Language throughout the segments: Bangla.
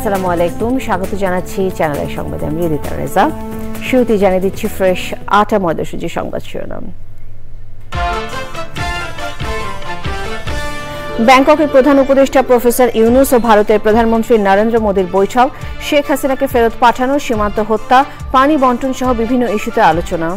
আসসালামু আলাইকুম, স্বাগত জানাচ্ছি চ্যানেলের সংবাদে। আমি রিদিতা রেজা। শুরুতেই জানিয়ে দিচ্ছি ফ্রেশ ৮টা ময়দাসূচি সংবাদ শিরোনাম। ব্যাংককের প্রধান উপদেষ্টা প্রফেসর ইউনূস ও ভারতের প্রধানমন্ত্রী নরেন্দ্র মোদীর বৈঠক, শেখ হাসিনাকে ফেরত পাঠানো, সীমান্ত হত্যা, পানি বন্টন সহ বিভিন্ন ইস্যুতে আলোচনা।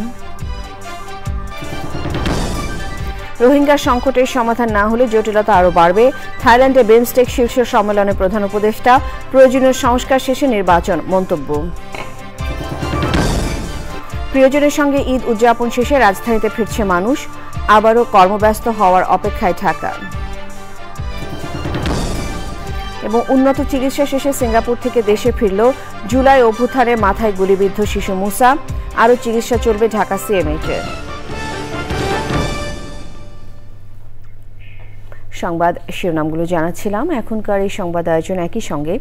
রোহিঙ্গা সংকটের সমাধান না হলে জটিলতা আরও বাড়বে, থাইল্যান্ডে বিমস্টেক শীর্ষ সম্মেলনে প্রধান উপদেষ্টা, প্রয়োজনীয় সংস্কার শেষে নির্বাচন মন্তব্য। প্রিয়জনের সঙ্গে ঈদ উদযাপন শেষে রাজধানীতে ফিরছে মানুষ, আবারও কর্মব্যস্ত হওয়ার অপেক্ষায় ঢাকা। এবং উন্নত চিকিৎসা শেষে সিঙ্গাপুর থেকে দেশে ফিরল জুলাই অভ্যুত্থানে মাথায় গুলিবিদ্ধ শিশু মুসা, আরও চিকিৎসা চলবে ঢাকা সিএমএইচে। সংবাদ শিরোনামগুলো জানাচ্ছিলাম। এখনকার এই সংবাদ আয়োজন একই সঙ্গে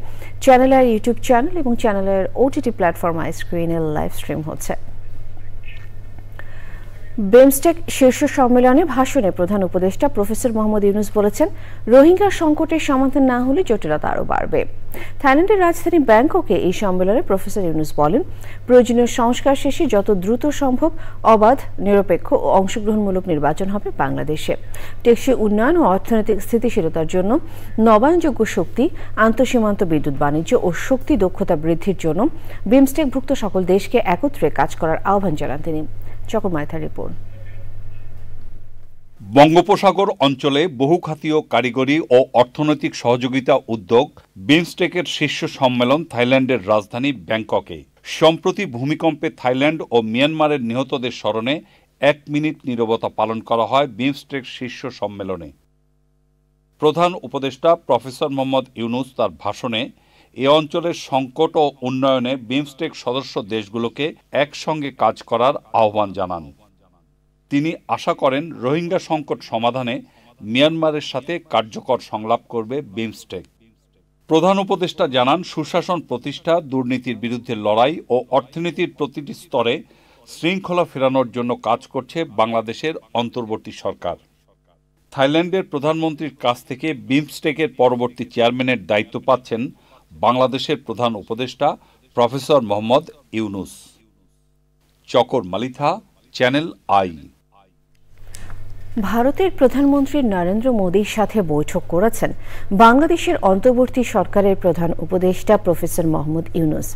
চ্যানেলের ইউটিউব চ্যানেল এবং চ্যানেলের ওটিটি প্ল্যাটফর্ম স্ক্রিনে লাইভ স্ট্রিম হচ্ছে। বিমস্টেক শীর্ষ সম্মেলনে ভাষণে প্রধান উপদেষ্টা প্রফেসর মোহাম্মদ ইউনূস বলেছেন, রোহিঙ্গা সংকটের সমাধান না হলে জটিলতা আরও বাড়বে। থাইল্যান্ডের রাজধানী ব্যাংককে এই সম্মেলনে প্রফেসর ইউনূস বলেন, প্রয়োজনীয় সংস্কার শেষে যত দ্রুত সম্ভব অবাধ, নিরপেক্ষ ও অংশগ্রহণমূলক নির্বাচন হবে বাংলাদেশে। টেকসই উন্নয়ন ও অর্থনৈতিক স্থিতিশীলতার জন্য নবায়নযোগ্য শক্তি, আন্তঃসীমান্ত বিদ্যুৎ বাণিজ্য ও শক্তি দক্ষতা বৃদ্ধির জন্য বিমস্টেকভুক্ত সকল দেশকে একত্রে কাজ করার আহ্বান জানান তিনি। রিপোর্ট। বঙ্গোপসাগর অঞ্চলে বহুখাতীয় কারিগরি ও অর্থনৈতিক সহযোগিতা উদ্যোগ বিমস্টেকের শীর্ষ সম্মেলন থাইল্যান্ডের রাজধানী ব্যাংককে। সম্প্রতি ভূমিকম্পে থাইল্যান্ড ও মিয়ানমারের নিহতদের স্মরণে 1 মিনিট নীরবতা পালন করা হয় বিমস্টেক শীর্ষ সম্মেলনে। প্রধান উপদেষ্টা প্রফেসর মোহাম্মদ ইউনূস তার ভাষণে এ অঞ্চলের সংকট ও উন্নয়নে বিমস্টেক সদস্য দেশগুলোকে একসঙ্গে কাজ করার আহ্বান জানান। তিনি আশা করেন, রোহিঙ্গা সংকট সমাধানে মিয়ানমারের সাথে কার্যকর সংলাপ করবে বিমস্টেক। প্রধান উপদেষ্টা জানান, সুশাসন প্রতিষ্ঠা, দুর্নীতির বিরুদ্ধে লড়াই ও অর্থনীতির প্রতিটি স্তরে শৃঙ্খলা ফেরানোর জন্য কাজ করছে বাংলাদেশের অন্তর্বর্তী সরকার। থাইল্যান্ডের প্রধানমন্ত্রীর কাছ থেকে বিমস্টেকের পরবর্তী চেয়ারম্যানের দায়িত্ব পাচ্ছেন বাংলাদেশের প্রধান উপদেষ্টা প্রফেসর মোহাম্মদ ইউনূস। চকর মালিথা, চ্যানেল আই। ভারতের প্রধানমন্ত্রী নরেন্দ্র মোদীর সাথে বৈঠক করেছেন বাংলাদেশের অন্তর্বর্তী সরকারের প্রধান উপদেষ্টা প্রফেসর মোহাম্মদ ইউনূস।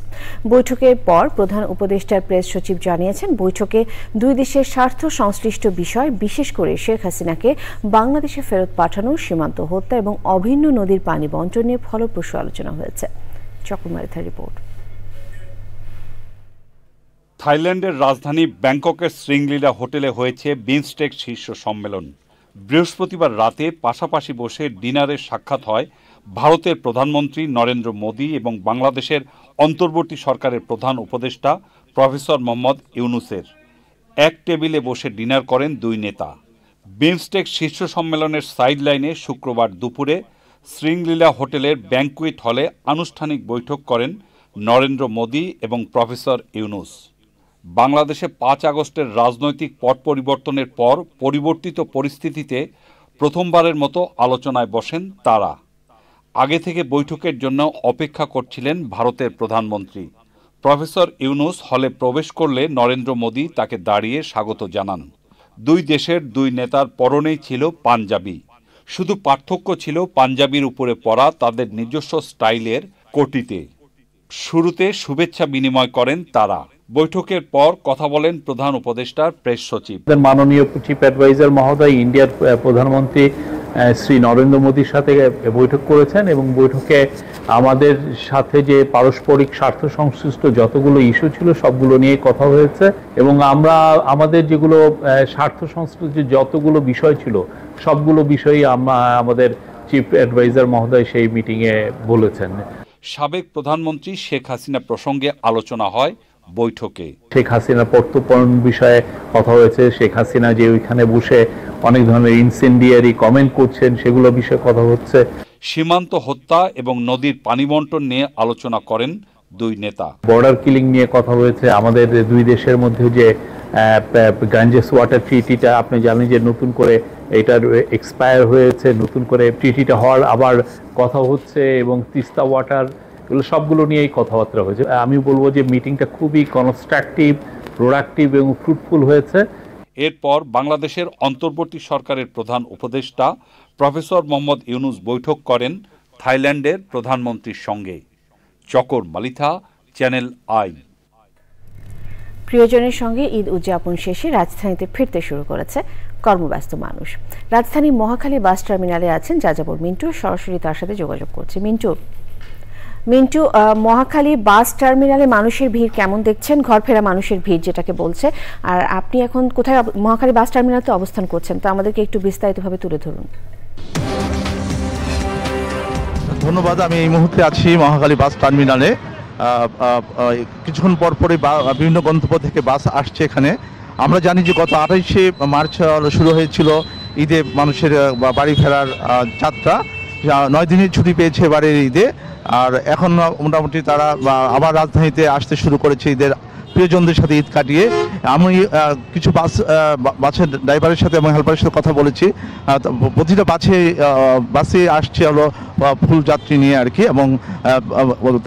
বৈঠকের পর প্রধান উপদেষ্টার প্রেস সচিব জানিয়েছেন, বৈঠকে দুই দেশের স্বার্থ সংশ্লিষ্ট বিষয়, বিশেষ করে শেখ হাসিনাকে বাংলাদেশে ফেরত পাঠানো, সীমান্ত হত্যা এবং অভিন্ন নদীর পানি বন্টন নিয়ে ফলপ্রসূ আলোচনা হয়েছে। চকমারিথা রিপোর্ট। থাইল্যান্ডের রাজধানী ব্যাংককের শ্রীংলীলা হোটেলে হয়েছে বিমস্টেক শীর্ষ সম্মেলন। বৃহস্পতিবার রাতে পাশাপাশি বসে ডিনারের সাক্ষাৎ হয় ভারতের প্রধানমন্ত্রী নরেন্দ্র মোদী এবং বাংলাদেশের অন্তর্বর্তী সরকারের প্রধান উপদেষ্টা প্রফেসর মোহাম্মদ ইউনূসের। এক টেবিলে বসে ডিনার করেন দুই নেতা। বিমস্টেক শীর্ষ সম্মেলনের সাইডলাইনে শুক্রবার দুপুরে শ্রীংলীলা হোটেলের ব্যাংকুয়েট হলে আনুষ্ঠানিক বৈঠক করেন নরেন্দ্র মোদী এবং প্রফেসর ইউনূস। বাংলাদেশে 5 আগস্টের রাজনৈতিক পট পরিবর্তনের পর পরিবর্তিত পরিস্থিতিতে প্রথমবারের মতো আলোচনায় বসেন তারা। আগে থেকে বৈঠকের জন্য অপেক্ষা করছিলেন ভারতের প্রধানমন্ত্রী। প্রফেসর ইউনূস হলে প্রবেশ করলে নরেন্দ্র মোদী তাকে দাঁড়িয়ে স্বাগত জানান। দুই দেশের দুই নেতার পরনেই ছিল পাঞ্জাবি, শুধু পার্থক্য ছিল পাঞ্জাবির উপরে পরা তাদের নিজস্ব স্টাইলের কোটিতে। শুরুতে শুভেচ্ছা বিনিময় করেন তারা। বৈঠকের পর কথা বলেন প্রধান উপদেষ্টার প্রেস সচিব। মাননীয় চিফ অ্যাডভাইজার মহোদয়, ইন্ডিয়ার প্রধানমন্ত্রী শ্রী নরেন্দ্র মোদীর সাথে বৈঠক করেছেন এবং বৈঠকে আমাদের সাথে যে পারস্পরিক স্বার্থ সংশ্লিষ্ট যতগুলো ইস্যু ছিল সবগুলো নিয়ে কথা হয়েছে এবং আমরা আমাদের যেগুলো স্বার্থ সংশ্লিষ্ট যতগুলো বিষয় ছিল সবগুলো বিষয়ই আমাদের চিফ অ্যাডভাইজার মহোদয় সেই মিটিংয়ে বলেছেন। সাবেক প্রধানমন্ত্রী শেখ হাসিনা প্রসঙ্গে আলোচনা হয় বৈঠকে। শেখ হাসিনার প্রত্যর্পণ বিষয়ে কথা হয়েছে। শেখ হাসিনা যে ওইখানে বসে অনেক ধরনের ইনসেন্ডিয়ারি কমেন্ট করছেন সেগুলো বিষয়ে কথা হচ্ছে। সীমান্ত হত্যা এবং নদীর পানি বন্টন নিয়ে আলোচনা করেন দুই নেতা। বর্ডার কিলিং নিয়ে কথা হয়েছে। আমাদের দুই দেশের মধ্যে যে গাঞ্জেস ওয়াটার ট্রিটিটা আপনি জানেন যে নতুন করে এটার এক্সপায়ার হয়েছে, নতুন করে ট্রিটিটা হওয়ার আবার কথা হচ্ছে এবং তিস্তা ওয়াটার এগুলো সবগুলো নিয়েই কথাবার্তা হয়েছে। আমি বলবো যে মিটিংটা খুবই কনস্ট্রাকটিভ, প্রোডাক্টিভ এবং ফ্রুটফুল হয়েছে। এরপর বাংলাদেশের অন্তর্বর্তী সরকারের প্রধান উপদেষ্টা প্রফেসর মোহাম্মদ ইউনূস বৈঠক করেন থাইল্যান্ডের প্রধানমন্ত্রীর সঙ্গে। চকর মালিথা, চ্যানেল আই। প্রিয়জনের সঙ্গে ঈদ উদযাপন শেষে রাজধানীতে ফিরতে শুরু করেছে কর্মব্যস্ত মানুষ। রাজধানী মহাখালী বাস টার্মিনালে আছেন যাযাবর মিন্টু, সরাসরি তার সাথে যোগাযোগ করছে। মিন্টু, মহাখালী বাস টার্মিনালে মানুষের ভিড় কেমন দেখছেন? ঘর ফেরা মানুষের ভিড় যেটাকে বলছে। আর আপনি এখন কোথায় মহাখালী বাস টার্মিনালে অবস্থান করছেন, তো আমাদেরকে একটু বিস্তারিতভাবে তুলে ধরুন। ধন্যবাদ। আমি এই মুহূর্তে আছি মহাখালী বাস টার্মিনালে। কিছুক্ষণ পরপরই বিভিন্ন গন্তব্য থেকে বাস আসছে এখানে। আমরা জানি যে গত 28শে মার্চ শুরু হয়েছিল ঈদে মানুষের বাড়ি ফেরার যাত্রা। 9 দিনের ছুটি পেয়েছে এবারের ঈদে, আর এখন মোটামুটি তারা আবার রাজধানীতে আসতে শুরু করেছে ঈদের প্রিয়জনদের সাথে ঈদ কাটিয়ে। আমি কিছু বাসের ড্রাইভারের সাথে এবং হেল্পারের সাথে কথা বলেছি। প্রতিটা বাসে আসছে হলো ফুল যাত্রী নিয়ে আর কি, এবং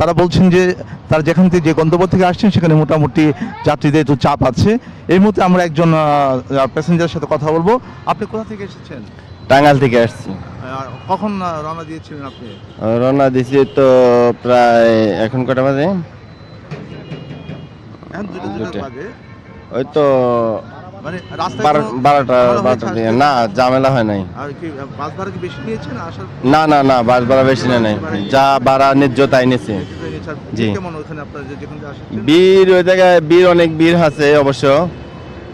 তারা বলছেন যে তারা যেখান থেকে যে গন্তব্য থেকে আসছেন সেখানে মোটামুটি যাত্রীদের একটু চাপ আছে। এই মুহূর্তে আমরা একজন প্যাসেঞ্জারের সাথে কথা বলবো। আপনি কোথা থেকে এসেছেন? টাঙ্গাইল থেকে আসছি। কখন রওনা দিয়েছিলেন আপনি? রওনা দিয়েছি তো প্রায় এখন কটা বাজে? ওই তো মানে 12টা দিয়ে। না, ঝামেলা হয় নাই। বাস ভাড়া কি বেশি নিয়েছেন? না, বাস ভাড়া বেশি নেই, যা ভাড়া ন্যায্য তাই নিয়েছে। জি। ভিড় ওই জায়গায় অনেক ভিড় আছে, অবশ্য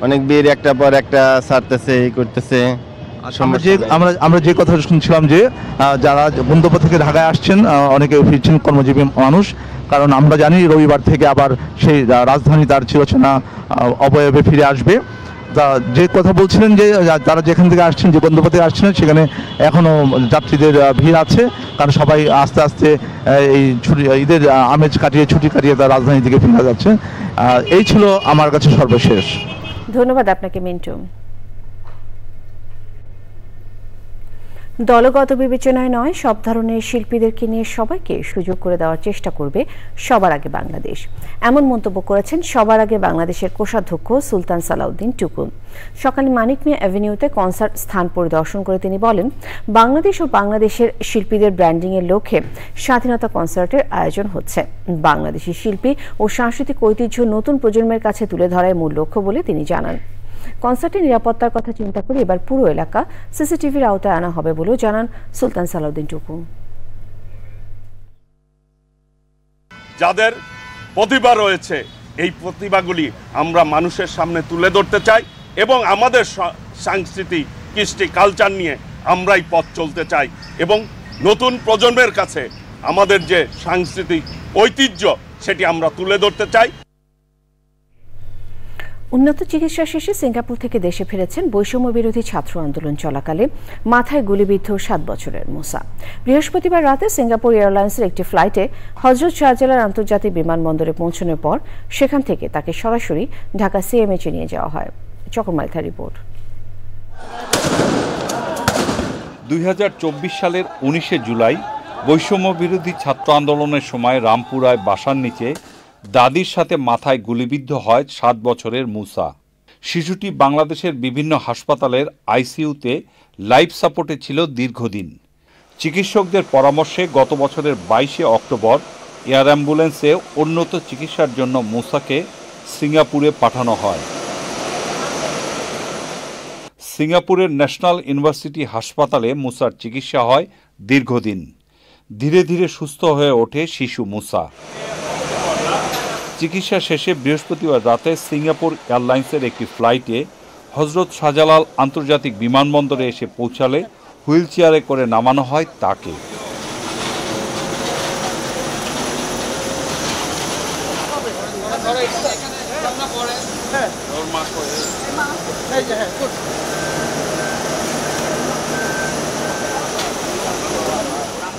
অনেক ভিড়, একটা পর একটা ছাড়তেছে, এই করতেছে। আমরা যে কথা শুনছিলাম যে যারা গন্তব্য থেকে ঢাকায় আসছেন অনেকে ফিরছেন কর্মজীবী মানুষ, কারণ আমরা জানি রবিবার থেকে আবার সেই রাজধানী তার চিরচেনা অবয়বে ফিরে আসবে। যে কথা বলছিলেন যে তারা যেখান থেকে আসছেন, যে গন্তব্য থেকে আসছেন, সেখানে এখনো যাত্রীদের ভিড় আছে, কারণ সবাই আস্তে আস্তে এই ঈদের আমেজ কাটিয়ে ছুটি কাটিয়ে তার রাজধানী থেকে ফিরে যাচ্ছে। এই ছিল আমার কাছে সর্বশেষ। ধন্যবাদ আপনাকে মিন্টু। দলগত বিবেচনায় নয়, সব ধরনের শিল্পীদেরকে নিয়ে সবাইকে সুযোগ করে দেওয়ার চেষ্টা করবে সবার আগে বাংলাদেশ, এমন মন্তব্য করেছেন সবার আগে বাংলাদেশের কোষাধ্যক্ষ সুলতান সালাউদ্দিন টুকু। সকালে মানিক মিয়া অ্যাভিনিউতে কনসার্ট স্থান পরিদর্শন করে তিনি বলেন, বাংলাদেশ ও বাংলাদেশের শিল্পীদের ব্র্যান্ডিংয়ের লক্ষ্যে স্বাধীনতা কনসার্টের আয়োজন হচ্ছে। বাংলাদেশি শিল্পী ও সাংস্কৃতিক ঐতিহ্য নতুন প্রজন্মের কাছে তুলে ধরাই মূল লক্ষ্য বলে তিনি জানান। কনসার্টের নিরাপত্তার কথা চিন্তা করে এবার পুরো এলাকা সিসিটিভির আওতায় আনা হবে বলেও জানান সুলতান সালাউদ্দিন টুকু। যাদের প্রতিভা রয়েছে, এই প্রতিভাগুলি আমরা মানুষের সামনে তুলে ধরতে চাই এবং আমাদের সাংস্কৃতিক কৃষ্টি কালচার নিয়ে আমরাই পথ চলতে চাই এবং নতুন প্রজন্মের কাছে আমাদের যে সাংস্কৃতিক ঐতিহ্য সেটি আমরা তুলে ধরতে চাই। উন্নত চিকিৎসা শেষে সিঙ্গাপুর থেকে দেশে ফিরেছেন বৈষম্য বিরোধী ছাত্র আন্দোলন চলাকালে মাথায় গুলিবিদ্ধ 7 বছরের মুসা। বৃহস্পতিবার রাতে সিঙ্গাপুর এয়ারলাইন্সের একটি ফ্লাইটে হযরত শাহজালাল আন্তর্জাতিক বিমানবন্দরে পৌঁছানোর পর সেখান থেকে তাকে সরাসরি ঢাকা সিএমএইচে নিয়ে যাওয়া হয়। চকরমালিথা রিপোর্ট। 2024 সালের 19শে জুলাই বৈষম্য বিরোধী ছাত্র আন্দোলনের সময় রামপুরায় বাসার নিচে দাদির সাথে মাথায় গুলিবিদ্ধ হয় 7 বছরের মুসা। শিশুটি বাংলাদেশের বিভিন্ন হাসপাতালের আইসিইউতে লাইফ সাপোর্টে ছিল দীর্ঘদিন। চিকিৎসকদের পরামর্শে গত বছরের 22শে অক্টোবর এয়ার অ্যাম্বুলেন্সে উন্নত চিকিৎসার জন্য মুসাকে সিঙ্গাপুরে পাঠানো হয়। সিঙ্গাপুরের ন্যাশনাল ইউনিভার্সিটি হাসপাতালে মুসার চিকিৎসা হয় দীর্ঘদিন। ধীরে ধীরে সুস্থ হয়ে ওঠে শিশু মুসা। চিকিৎসা শেষে বৃহস্পতিবার রাতে সিঙ্গাপুর এয়ারলাইন্সের একটি ফ্লাইটে হজরত শাহজালাল আন্তর্জাতিক বিমানবন্দরে এসে পৌঁছালে হুইল চেয়ারে করে নামানো হয় তাকে।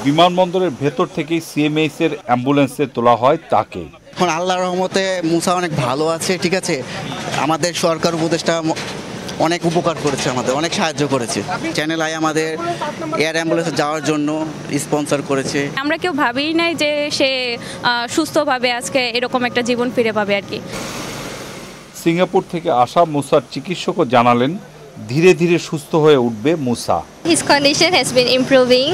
বিমানবন্দরের ভেতর থেকেই সিএমএইচ এর অ্যাম্বুলেন্সে তোলা হয় তাকে। এখন আল্লাহর রহমতে মুসা অনেক ভালো আছে, ঠিক আছে। আমাদের সরকার উপদেষ্টা অনেক উপকার করেছে, আমাদের অনেক সাহায্য করেছে। চ্যানেল আই আমাদের এয়ার অ্যাম্বুলেন্সে যাওয়ার জন্য স্পন্সর করেছে। আমরা কেউ ভাবিই নাই যে সে সুস্থভাবে আজকে এরকম একটা জীবন ফিরে পাবে আর কি। সিঙ্গাপুর থেকে আসা মুসার চিকিৎসকও জানালেন ধীরে ধীরে সুস্থ হয়ে উঠবে মুসা। His condition has been improving.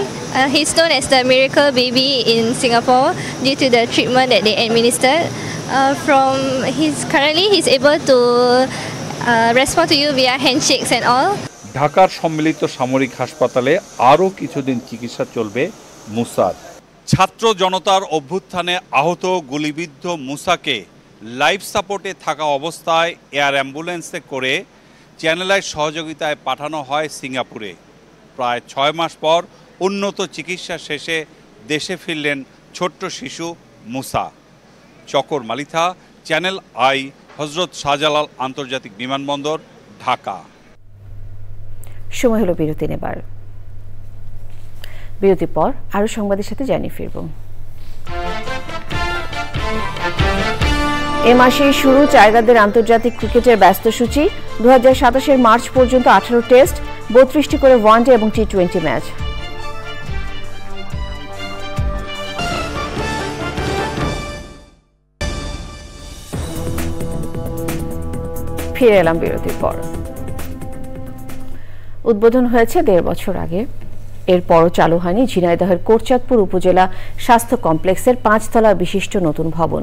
He's known as the miracle baby in Singapore due to the treatment that they administered. Currently he's able to respond to you via handshakes and all. ঢাকার সম্মিলিত সামরিক হাসপাতালে আরও কিছুদিন চিকিৎসা চলবে মুসার। ছাত্র জনতার অভ্যুত্থানে আহত গুলিবিদ্ধ মুসাকে লাইফ সাপোর্টে থাকা অবস্থায় এয়ার অ্যাম্বুলেন্সে করে চ্যানেল আইর সহযোগিতায় পাঠানো হয় সিঙ্গাপুরে। প্রায় 6 মাস পর উন্নত চিকিৎসা শেষে দেশে ফিরলেন ছোট্ট শিশু মুসা। চকর মালিথা, চ্যানেল আই, হজরত শাহজালাল আন্তর্জাতিক বিমানবন্দর, ঢাকা। সময় হলো বিরতি নেবার। বিরতির পর আরো সংবাদের সাথে জানিয়ে ফিরব। এ মাসে শুরু টাইগারদের আন্তর্জাতিক ক্রিকেটের ব্যস্ত সূচি। 2027 মার্চ পর্যন্ত 18 টেস্ট, 32টি করে ওয়ানডে এবং টি20 ম্যাচ। ফিরে এলাম বিরতির পর। উদ্বোধন হয়েছে 1.5 বছর আগে, এরপরও চালু হয়নি ঝিনাইদহের কোটচাঁদপুর উপজেলা স্বাস্থ্য কমপ্লেক্সের 5 তলা বিশিষ্ট নতুন ভবন।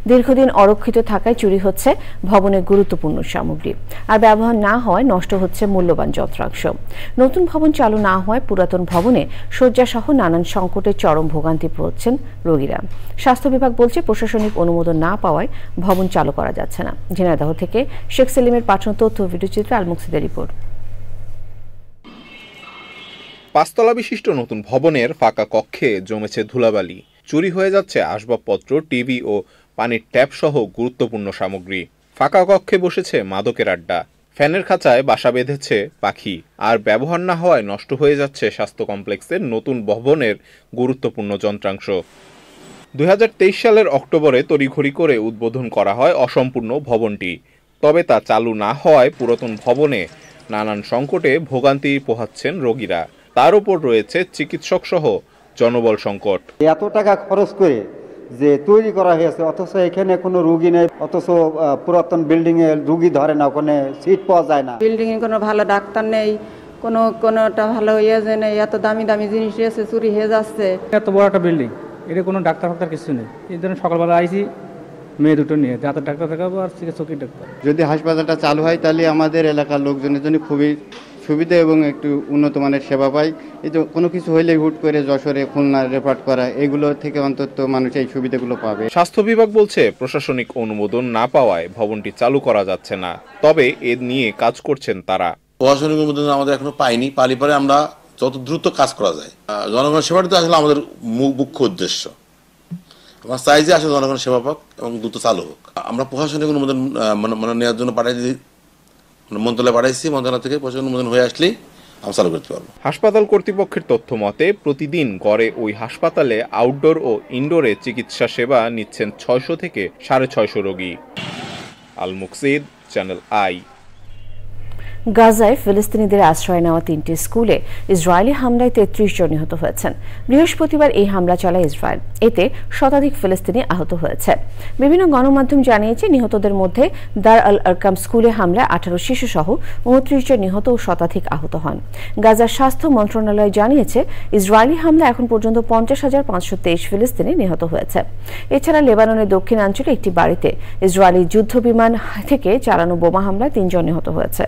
দীর্ঘদিন অরক্ষিত থাকায় চুরি হচ্ছে ভবনের গুরুত্বপূর্ণ সামগ্রী, আর ব্যবহার না হওয়ায় নষ্ট হচ্ছে মূল্যবান যন্ত্রাংশ। নতুন ভবন চালু না হওয়ায় পুরাতন ভবনে শয্যাসহ নানান সংকটের চরম ভোগান্তি পোহাচ্ছেন রোগীরা। স্বাস্থ্য বিভাগ বলছে প্রশাসনিক অনুমোদন না পাওয়ায় ভবন চালু করা যাচ্ছে না। ঝিনাইদহ থেকে শেখ সেলিমের পাঠানো তথ্য ভিডিওচিত্রে আলমুকসিদের রিপোর্ট। 5 তলা বিশিষ্ট নতুন ভবনের ফাঁকা কক্ষে জমেছে ধুলাবালি, চুরি হয়ে যাচ্ছে আসবাবপত্র, টিভি ও পানির ট্যাপ সহ গুরুত্বপূর্ণ সামগ্রী। ফাঁকা কক্ষে বসেছে মাদকের আড্ডা, ফ্যানের খাঁচায় বাসা বেঁধেছে পাখি, আর ব্যবহার না হওয়ায় নষ্ট হয়ে যাচ্ছে স্বাস্থ্য কমপ্লেক্সের নতুন ভবনের গুরুত্বপূর্ণ যন্ত্রাংশ। 2023 সালের অক্টোবরে তড়িঘড়ি করে উদ্বোধন করা হয় অসম্পূর্ণ ভবনটি, তবে তা চালু না হওয়ায় পুরাতন ভবনে নানান সংকটে ভোগান্তি পোহাচ্ছেন রোগীরা। তার উপর রয়েছে চিকিৎসক সহ জনবল সংকট। এত টাকা খরচ করে যে তৈরি করা হয়েছে, অথচ এখানে কোনো রোগী নেই, অথচ পুরাতন বিল্ডিং এ রোগী ধরে না, ওখানে সিট পাওয়া যায় না। বিল্ডিং এ কোনো ভালো ডাক্তার নেই, কোনোটা ভালো ইয়ে নেই, এত দামি দামি জিনিস এসে চুরি হয়ে যাচ্ছে। এত বড় একটা বিল্ডিং, এটা কোনো ডাক্তার ফাক্তার কিছু নেই। এই ধরনের সকালবেলা আইসি মেয়ে দুটো নিয়ে, দাঁতের ডাক্তার দেখাবো আর চোখের ডাক্তার। যদি হাসপাতালটা চালু হয় তাহলে আমাদের এলাকার লোকজনের জন্য খুবই সুবিধা এবং একটু উন্নত মানের সেবা পাই। এই যে কোনো কিছু হইলে হুট করে যশোরে, খুলনা রেফার করা, এগুলো থেকে অন্তত মানুষ এই সুবিধাগুলো পাবে। স্বাস্থ্য বিভাগ বলছে প্রশাসনিক অনুমোদন না পাওয়ায় ভবনটি চালু করা যাচ্ছে না, তবে এ নিয়ে কাজ করছেন তারা। প্রশাসনিক অনুমোদন আমাদের এখনো পাইনি, পালি পরে আমরা যত দ্রুত কাজ করা যায়। জনগণের সেবাটা তো আসলে আমাদের মুখ্য উদ্দেশ্য। আমরা চাই যে আসলে জনগণের সেবা পাক এবং দ্রুত চালু হোক। আমরা প্রশাসনিক অনুমোদন মানে নেওয়ার জন্য মন্ত্রণালয়ে পাঠাইছি, মন্ত্রণালয় থেকে প্রশাসনিক অনুমোদন হয়ে আসলেই আমরা চালু করতে পারবো। হাসপাতাল কর্তৃপক্ষের তথ্য মতে প্রতিদিন গড়ে ওই হাসপাতালে আউটডোর ও ইনডোরে চিকিৎসা সেবা নিচ্ছেন 600 থেকে 650 রোগী। আল মুকসিদ, চ্যানেল আই। গাজায় ফিলিস্তিনিদের আশ্রয় নেওয়া 3টি স্কুলে ইসরায়েলি হামলায় 33 জন নিহত হয়েছেন। বৃহস্পতিবার এই হামলা চালায় ইসরায়েল, এতে শতাধিক ফিলিস্তিনি আহত হয়েছে। বিভিন্ন গণমাধ্যম জানিয়েছে নিহতদের মধ্যে দার আল আরকাম স্কুলে হামলায় 18 শিশু সহ 29 জন নিহত ও শতাধিক আহত হন। গাজার স্বাস্থ্য মন্ত্রণালয় জানিয়েছে ইসরায়েলি হামলা এখন পর্যন্ত 50,523 ফিলিস্তিনি নিহত হয়েছে। এছাড়া লেবাননের দক্ষিণাঞ্চলে একটি বাড়িতে ইসরায়েলি যুদ্ধ বিমান থেকে চালানো বোমা হামলায় 3 জন নিহত হয়েছে।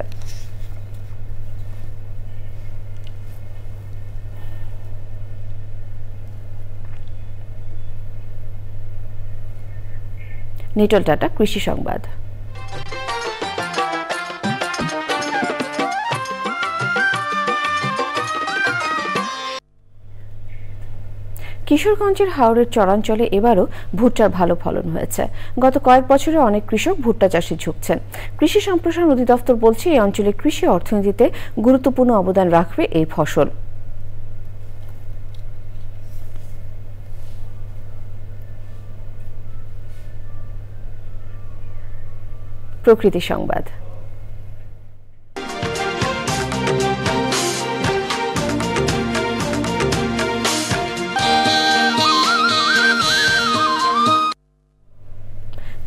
নিটল টাটা, কৃষি সংবাদ। কিশোরগঞ্জের হাওরের চরাঞ্চলে এবারও ভুট্টার ভালো ফলন হয়েছে। গত কয়েক বছরে অনেক কৃষক ভুট্টা চাষে ঝুঁকছেন। কৃষি সম্প্রসারণ অধিদপ্তর বলছে এই অঞ্চলে কৃষি অর্থনীতিতে গুরুত্বপূর্ণ অবদান রাখবে এই ফসল। প্রকৃতি সংবাদ।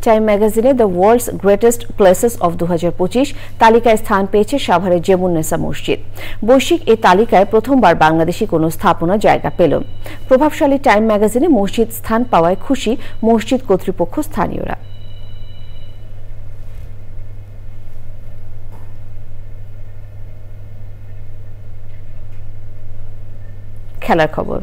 টাইম ম্যাগাজিনে the world's greatest places of 2025 তালিকায় স্থান পেয়েছে সাভারের জেমুন্নেসা মসজিদ। বৈশ্বিক এই তালিকায় প্রথমবার বাংলাদেশি কোনো স্থাপনা জায়গা পেল। প্রভাবশালী টাইম ম্যাগাজিনে মসজিদ স্থান পাওয়ায় খুশি মসজিদ কর্তৃপক্ষ, স্থানীয়রা। খেলার খবর।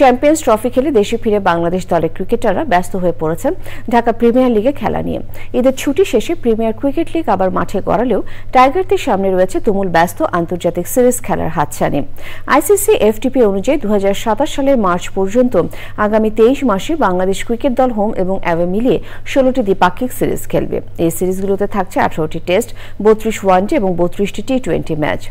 চ্যাম্পিয়ন্স ট্রফি খেলে দেশে ফিরে বাংলাদেশ দলের ক্রিকেটাররা ব্যস্ত হয়ে পড়েছেন ঢাকা প্রিমিয়ার লিগে খেলা নিয়ে। ঈদের ছুটি শেষে প্রিমিয়ার ক্রিকেট লিগ আবার মাঠে গড়ালেও টাইগারদের সামনে রয়েছে তুমুল ব্যস্ত আন্তর্জাতিক সিরিজ খেলার হাতছানি। আইসিসি এফটিপি অনুযায়ী 2027 সালের মার্চ পর্যন্ত আগামী 23 মাসে বাংলাদেশ ক্রিকেট দল হোম এবং অ্যাওয়ে মিলিয়ে 16টি দ্বিপাক্ষিক সিরিজ খেলবে। এই সিরিজগুলোতে থাকছে 18টি টেস্ট, 32 ওয়ানডে এবং 32টি টি-20 ম্যাচ।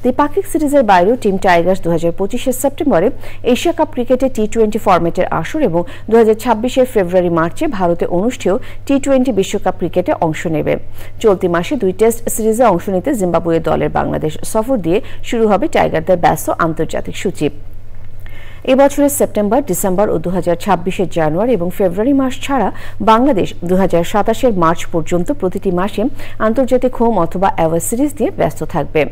দ্বিপাক্ষিক সিরিজের বাইরেও টিম টাইগার্স 2025 সেপ্টেম্বরে এশিয়া কাপ ক্রিকেটে টি-20 ফরম্যাটের আসর এবং 2026 ফেব্রুয়ারি মার্চে ভারতে অনুষ্ঠেয় টি-20 বিশ্বকাপ ক্রিকেটে অংশ নেবে। চলতি মাসে 2 টেস্ট সিরিজে অংশ নিতে জিম্বাবুয়ে দলের বাংলাদেশ সফর দিয়ে শুরু হবে টাইগারদের ব্যস্ত আন্তর্জাতিক সূচি। এবছরের সেপ্টেম্বর, ডিসেম্বর ও 2026 জানুয়ারি এবং ফেব্রুয়ারি মাস ছাড়া বাংলাদেশ 2027 মার্চ পর্যন্ত প্রতিটি মাসে আন্তর্জাতিক হোম অথবা অ্যাওয়ে সিরিজ দিয়ে ব্যস্ত থাকবে।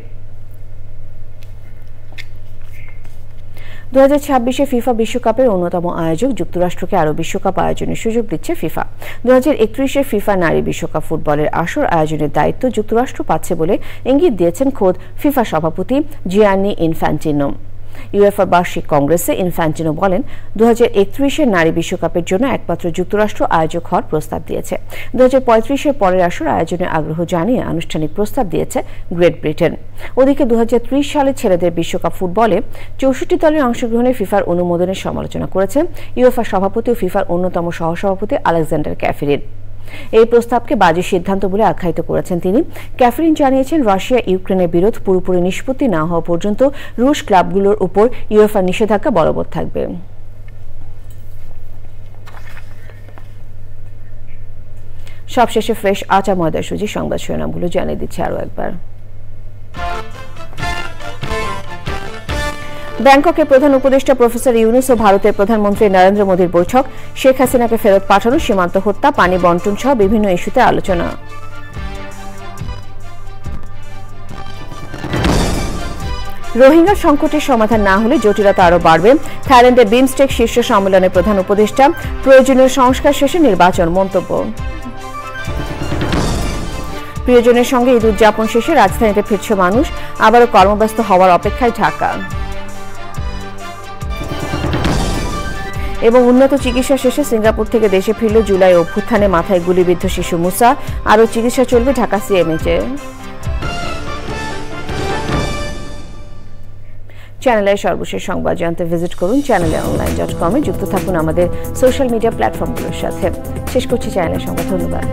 2026 ফিফা বিশ্বকাপের অন্যতম আয়োজক যুক্তরাষ্ট্রকে আরও বিশ্বকাপ আয়োজনের সুযোগ দিচ্ছে ফিফা। 2031 ফিফা নারী বিশ্বকাপ ফুটবলের আসর আয়োজনের দায়িত্ব যুক্তরাষ্ট্র পাচ্ছে বলে ইঙ্গিত দিয়েছেন খোদ ফিফা সভাপতি জিয়ান্নি ইনফ্যান্টিনো। ইউএফা বার্ষিক কংগ্রেসে ইনফ্যান্টিনো বলেন, 2031 নারী বিশ্বকাপের জন্য একমাত্র যুক্তরাষ্ট্র আয়োজক হওয়ার প্রস্তাব দিয়েছে। 2035 পরের আসর আয়োজনের আগ্রহ জানিয়ে আনুষ্ঠানিক প্রস্তাব দিয়েছে গ্রেট ব্রিটেন। ওদিকে 2030 সালে ছেলেদের বিশ্বকাপ ফুটবলে 64 দলের অংশগ্রহণে ফিফার অনুমোদনের সমালোচনা করেছেন ইউএফা সভাপতি ও ফিফার অন্যতম সহসভাপতি আলেকজান্ডার ক্যাফেরিন। এই প্রস্তাবকে বাজে সিদ্ধান্ত বলে আখ্যায়িত করেছেন তিনি। ক্যাফেরিন জানিয়েছেন, রাশিয়া ইউক্রেনের বিরোধ পুরোপুরি নিষ্পত্তি না হওয়া পর্যন্ত রুশ ক্লাবগুলোর উপর ইউএফার নিষেধাজ্ঞা বলবৎ থাকবে। সবশেষে ফ্রেশ আটা ময়দা সুজি সংবাদ শিরোনামগুলো জানিয়ে দিচ্ছে আরও একবার। ব্যাংককের প্রধান উপদেষ্টা প্রফেসর ইউনূস ও ভারতের প্রধানমন্ত্রী নরেন্দ্র মোদীর বৈঠক। শেখ হাসিনাকে ফেরত পাঠানো, সীমান্ত হত্যা, পানি বন্টন সহ বিভিন্ন ইস্যুতে আলোচনা। রোহিঙ্গা সংকটের সমাধান না হলে জটিলতা আরও বাড়বে। থাইল্যান্ডের বিমস্টেক শীর্ষ সম্মেলনের প্রধান উপদেষ্টা। প্রয়োজনীয় সংস্কার শেষে নির্বাচন, মন্তব্য। প্রিয়জনের সঙ্গে ঈদ উদযাপন শেষে রাজধানীতে ফিরছে মানুষ, আবারও কর্মব্যস্ত হওয়ার অপেক্ষায় ঢাকা। এবং উন্নত চিকিৎসা শেষে সিঙ্গাপুর থেকে দেশে ফিরল জুলাই অভ্যুত্থানে মাথায় গুলিবিদ্ধ শিশু মুসা। আরও চিকিৎসা চলবে ঢাকা সিএমএইচে। চ্যানেলের সর্বশেষ সংবাদ জানতে ভিজিট করুন channelonline.com-এ। যুক্ত থাকুন আমাদের সোশ্যাল মিডিয়া প্ল্যাটফর্মগুলোর সাথে। শেষ করছি চ্যানেলের সংবাদ। ধন্যবাদ।